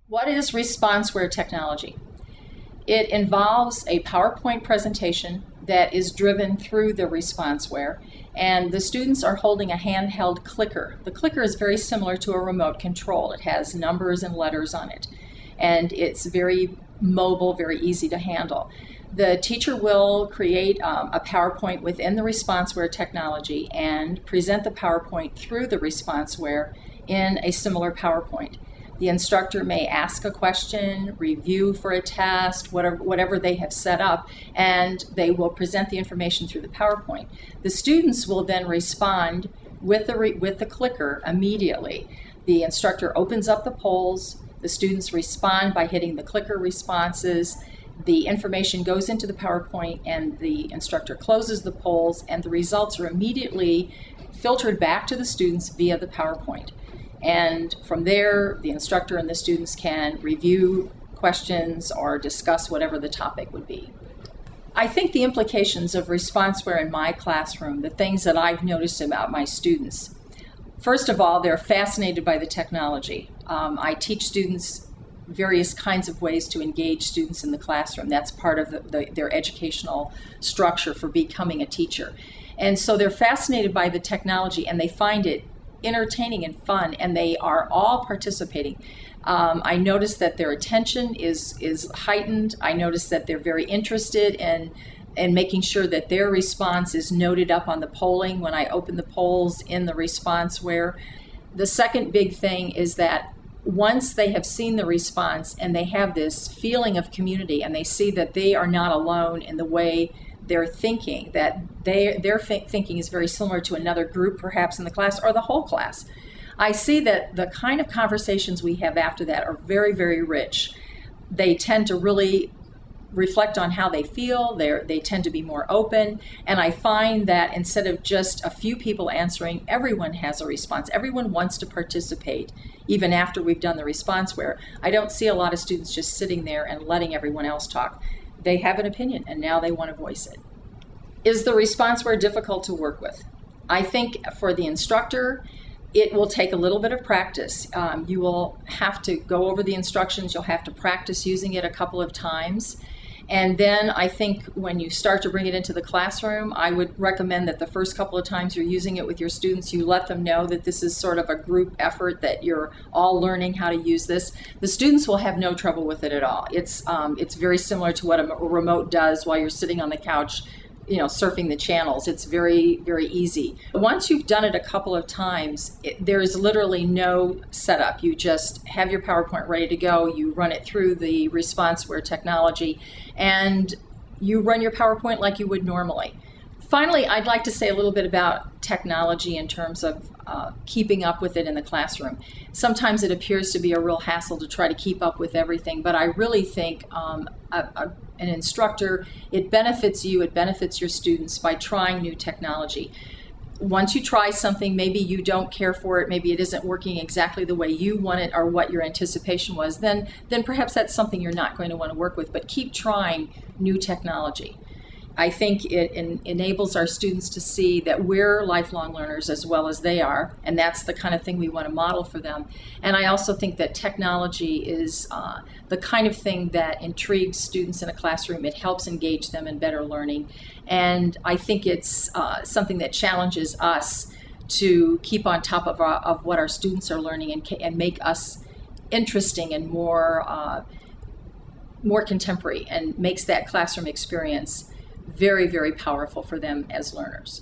What is ResponseWare technology? It involves a PowerPoint presentation that is driven through the ResponseWare, and the students are holding a handheld clicker. The clicker is very similar to a remote control. It has numbers and letters on it, and it's very mobile, very easy to handle. The teacher will create a PowerPoint within the ResponseWare technology and present the PowerPoint through the ResponseWare in a similar PowerPoint. The instructor may ask a question, review for a test, whatever they have set up, and they will present the information through the PowerPoint. The students will then respond with the clicker immediately. The instructor opens up the polls, the students respond by hitting the clicker responses, the information goes into the PowerPoint, and the instructor closes the polls, and the results are immediately filtered back to the students via the PowerPoint. And from there, the instructor and the students can review questions or discuss whatever the topic would be. I think the implications of ResponseWare in my classroom, the things that I've noticed about my students, first of all, they're fascinated by the technology. I teach students various kinds of ways to engage students in the classroom. That's part of their educational structure for becoming a teacher. And so they're fascinated by the technology, and they find it entertaining and fun, and they are all participating. I notice that their attention is heightened. I notice that they're very interested in making sure that their response is noted up on the polling when I open the polls in the ResponseWare. The second big thing is that once they have seen the response and they have this feeling of community, and they see that they are not alone in the way they're thinking, that their thinking is very similar to another group perhaps in the class or the whole class, I see that the kind of conversations we have after that are very, very rich. They tend to really reflect on how they feel. They tend to be more open, and I find that instead of just a few people answering, everyone has a response. Everyone wants to participate, even after we've done the ResponseWare. I don't see a lot of students just sitting there and letting everyone else talk. They have an opinion, and now they want to voice it. Is the ResponseWare difficult to work with? I think for the instructor, it will take a little bit of practice. You will have to go over the instructions. You'll have to practice using it a couple of times. And then I think when you start to bring it into the classroom, I would recommend that the first couple of times you're using it with your students, you let them know that this is sort of a group effort, that you're all learning how to use this. The students will have no trouble with it at all. It's very similar to what a remote does while you're sitting on the couch, surfing the channels. It's very, very easy. Once you've done it a couple of times, there is literally no setup. You just have your PowerPoint ready to go. You run it through the ResponseWare technology, and you run your PowerPoint like you would normally. Finally, I'd like to say a little bit about technology in terms of keeping up with it in the classroom. Sometimes it appears to be a real hassle to try to keep up with everything, but I really think an instructor, it benefits you, it benefits your students by trying new technology. Once you try something, maybe you don't care for it, maybe it isn't working exactly the way you want it or what your anticipation was, then perhaps that's something you're not going to want to work with, but keep trying new technology. I think it enables our students to see that we're lifelong learners as well as they are, and that's the kind of thing we want to model for them. And I also think that technology is the kind of thing that intrigues students in a classroom. It helps engage them in better learning. And I think it's something that challenges us to keep on top of what our students are learning and make us interesting and more contemporary, and makes that classroom experience very, very powerful for them as learners.